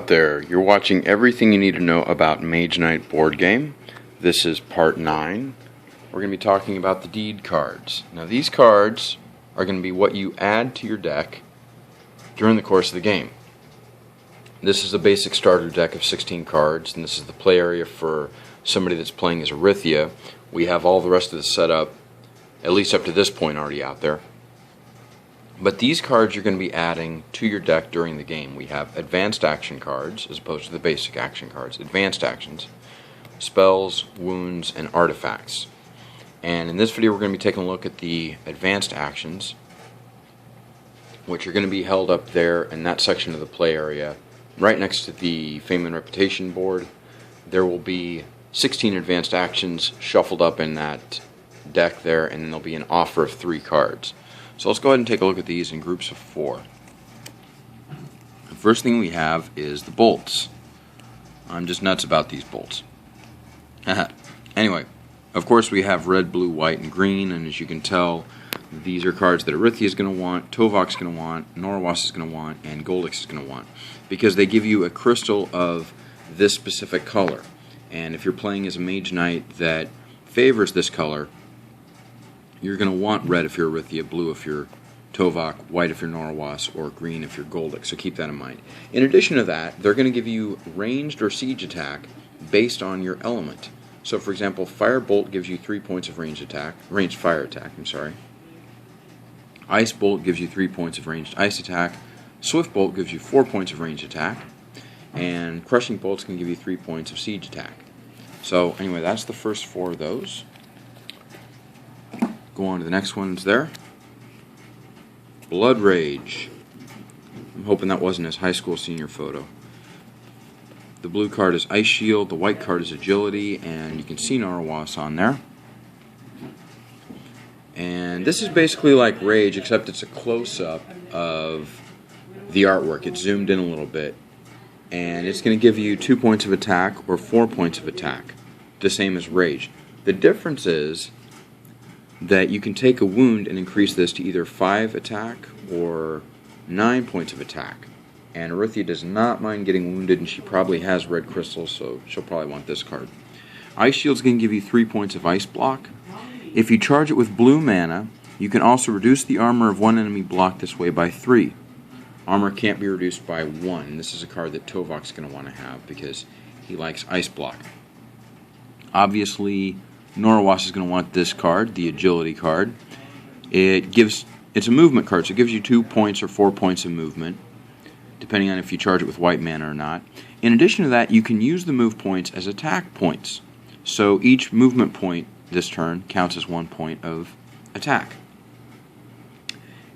out there? You're watching everything you need to know about Mage Knight board game. This is part 9. We're going to be talking about the deed cards. Now these cards are going to be what you add to your deck during the course of the game. This is a basic starter deck of 16 cards, and this is the play area for somebody that's playing as Arithia. We have all the rest of the setup, at least up to this point, already out there. But these cards you're going to be adding to your deck during the game. We have advanced action cards as opposed to the basic action cards. Advanced actions, spells, wounds, and artifacts. And in this video we're going to be taking a look at the advanced actions, which are going to be held up there in that section of the play area right next to the Fame and Reputation board. There will be 16 advanced actions shuffled up in that deck there, and then there'll be an offer of 3 cards. So let's go ahead and take a look at these in groups of 4. The first thing we have is the bolts. I'm just nuts about these bolts. Anyway, of course we have red, blue, white, and green, and as you can tell, these are cards that Arithia is going to want, Tovok's going to want, Norwas is going to want, and Goldix is going to want, because they give you a crystal of this specific color. And if you're playing as a Mage Knight that favors this color, you're going to want red if you're Arithia, blue if you're Tovok, white if you're Norwas, or green if you're Goldix, so keep that in mind. In addition to that, they're going to give you ranged or siege attack based on your element. So for example, Firebolt gives you 3 points of ranged fire attack, Ice Bolt gives you 3 points of ranged ice attack, Swift Bolt gives you 4 points of ranged attack, and Crushing Bolts can give you 3 points of siege attack. So anyway, that's the first 4 of those. Go on to the next ones there. Blood Rage. I'm hoping that wasn't his high school senior photo. The blue card is Ice Shield, the white card is Agility, and you can see Norwas on there. And this is basically like Rage, except it's a close-up of the artwork. It's zoomed in a little bit. And it's going to give you 2 points of attack or 4 points of attack, the same as Rage. The difference is that you can take a wound and increase this to either 5 attack or 9 points of attack. And Arithia does not mind getting wounded, and she probably has red crystals, so she'll probably want this card. Ice Shield's going to give you 3 points of ice block. If you charge it with blue mana, you can also reduce the armor of one enemy blocked this way by 3. Armor can't be reduced by 1, and this is a card that Tovok's going to want to have because he likes ice block. Obviously, Norwas is going to want this card, the Agility card. It's a movement card, so it gives you 2 points or 4 points of movement, depending on if you charge it with white mana or not. In addition to that, you can use the move points as attack points. So each movement point this turn counts as 1 point of attack.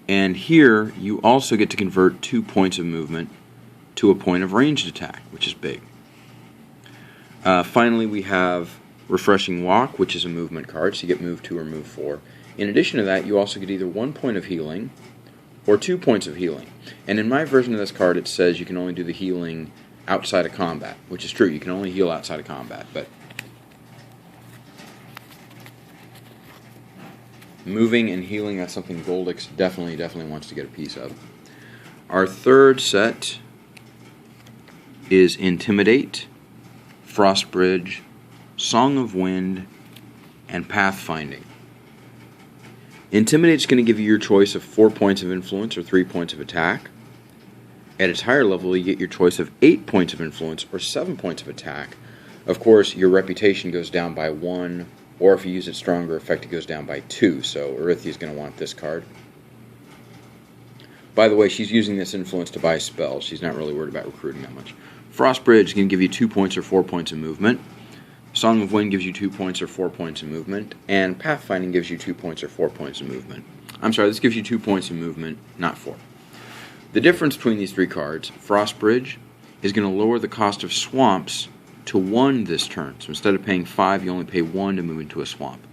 And here, you also get to convert 2 points of movement to a point of ranged attack, which is big. Finally, we have Refreshing Walk, which is a movement card, so you get move 2 or move 4. In addition to that, you also get either 1 point of healing or 2 points of healing. And in my version of this card, it says you can only do the healing outside of combat, which is true. You can only heal outside of combat, but moving and healing, that's something Goldix definitely wants to get a piece of. Our third set is Intimidate, Frostbridge, Song of Wind, and Pathfinding. Intimidate is going to give you your choice of 4 points of influence or 3 points of attack. At its higher level, you get your choice of 8 points of influence or 7 points of attack. Of course, your reputation goes down by 1, or if you use its stronger effect, it goes down by 2, so Arithia is going to want this card. By the way, she's using this influence to buy spells. She's not really worried about recruiting that much. Frostbridge is going to give you 2 points or 4 points of movement. Song of Wind gives you 2 points or 4 points of movement, and Pathfinding gives you 2 points or 4 points of movement. I'm sorry, this gives you 2 points of movement, not 4. The difference between these 3 cards, Frostbridge is going to lower the cost of swamps to 1 this turn. So instead of paying 5, you only pay 1 to move into a swamp.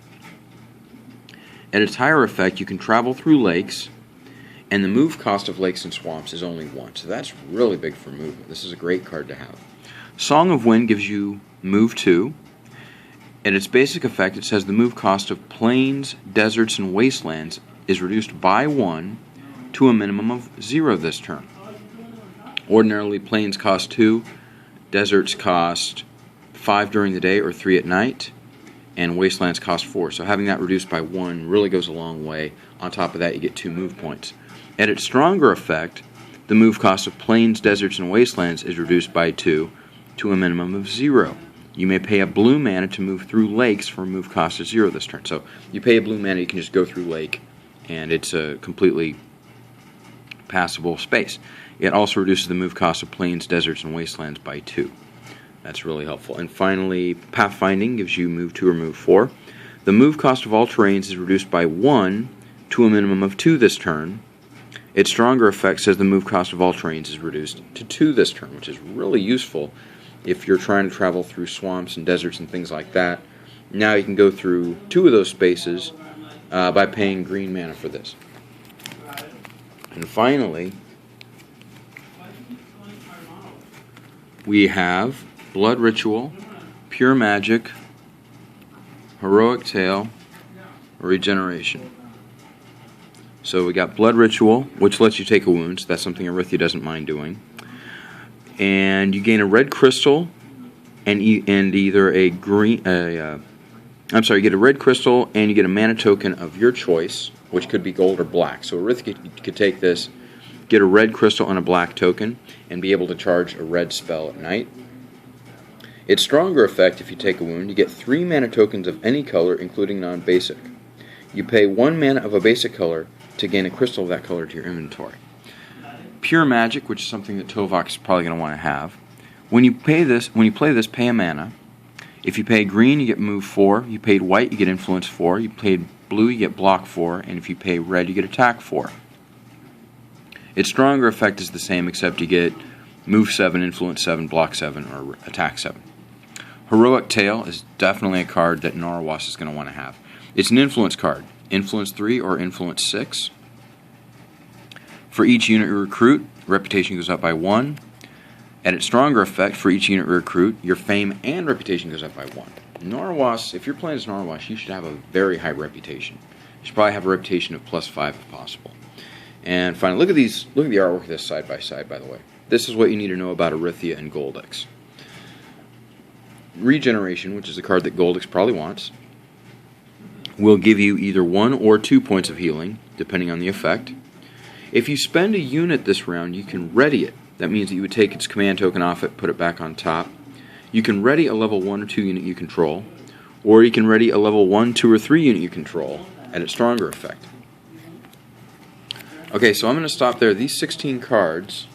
At its higher effect, you can travel through lakes, and the move cost of lakes and swamps is only 1. So that's really big for movement. This is a great card to have. Song of Wind gives you move 2. At its basic effect, it says the move cost of plains, deserts, and wastelands is reduced by 1 to a minimum of 0 this turn. Ordinarily, plains cost 2, deserts cost 5 during the day or 3 at night, and wastelands cost 4. So having that reduced by 1 really goes a long way. On top of that, you get 2 move points. At its stronger effect, the move cost of plains, deserts, and wastelands is reduced by 2 to a minimum of 0. You may pay a blue mana to move through lakes for a move cost of 0 this turn. So you pay a blue mana, you can just go through lake, and it's a completely passable space. It also reduces the move cost of plains, deserts, and wastelands by 2. That's really helpful. And finally, pathfinding gives you move 2 or move 4. The move cost of all terrains is reduced by 1 to a minimum of 2 this turn. Its stronger effect says the move cost of all terrains is reduced to 2 this turn, which is really useful if you're trying to travel through swamps and deserts and things like that. Now you can go through 2 of those spaces by paying green mana for this. And finally, we have Blood Ritual, Pure Magic, Heroic Tale, Regeneration. So we got Blood Ritual, which lets you take a wound. So that's something Arithia doesn't mind doing. And you gain a red crystal and either a green. You get a red crystal and you get a mana token of your choice, which could be gold or black. So Arithia could take this, get a red crystal and a black token, and be able to charge a red spell at night. Its stronger effect, if you take a wound, you get 3 mana tokens of any color, including non-basic. You pay 1 mana of a basic color to gain a crystal of that color to your inventory. Pure Magic, which is something that Tovok is probably going to want to have. When you play this, pay a mana. If you pay green, you get move 4. You paid white, you get influence 4. You paid blue, you get block 4. And if you pay red, you get attack 4. Its stronger effect is the same, except you get move 7, influence 7, block 7, or attack 7. Heroic Tale is definitely a card that Norwas is going to want to have. It's an influence card. Influence 3 or influence 6. For each unit you recruit, reputation goes up by 1. At its stronger effect, for each unit you recruit, your fame and reputation goes up by 1. Norwas, if you're playing as Norwas, you should have a very high reputation. You should probably have a reputation of +5 if possible. And finally, look at the artwork of this side by side, by the way. This is what you need to know about Arithia and Goldex. Regeneration, which is the card that Goldex probably wants, will give you either 1 or 2 points of healing, depending on the effect. If you spend a unit this round, you can ready it. That means that you would take its command token off it, put it back on top. You can ready a level 1 or 2 unit you control, or you can ready a level 1, 2, or 3 unit you control at its stronger effect. Okay, so I'm going to stop there. These 16 cards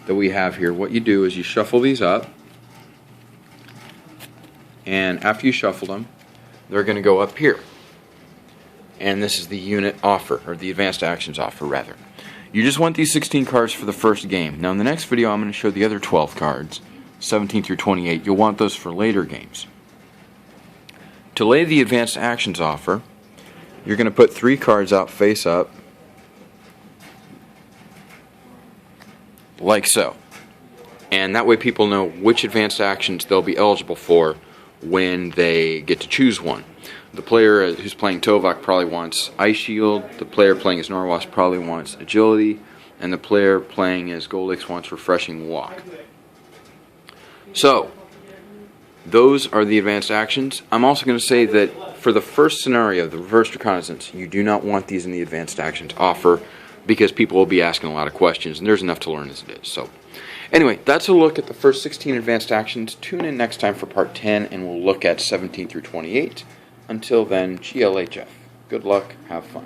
that we have here, what you do is you shuffle these up, and after you shuffle them, they're going to go up here. And this is the unit offer, or the advanced actions offer, rather. You just want these 16 cards for the first game. Now in the next video I'm going to show the other 12 cards, 17 through 28. You'll want those for later games. To lay the advanced actions offer, you're going to put 3 cards out face up, like so. And that way people know which advanced actions they'll be eligible for when they get to choose one. The player who's playing Tovok probably wants Ice Shield, the player playing as Norwas probably wants Agility, and the player playing as Goldex wants Refreshing Walk. So, those are the advanced actions. I'm also going to say that for the first scenario, the First Reconnaissance, you do not want these in the advanced actions offer because people will be asking a lot of questions, and there's enough to learn as it is. So, anyway, that's a look at the first 16 advanced actions. Tune in next time for part 10, and we'll look at 17 through 28. Until then, GLHF. Good luck, have fun.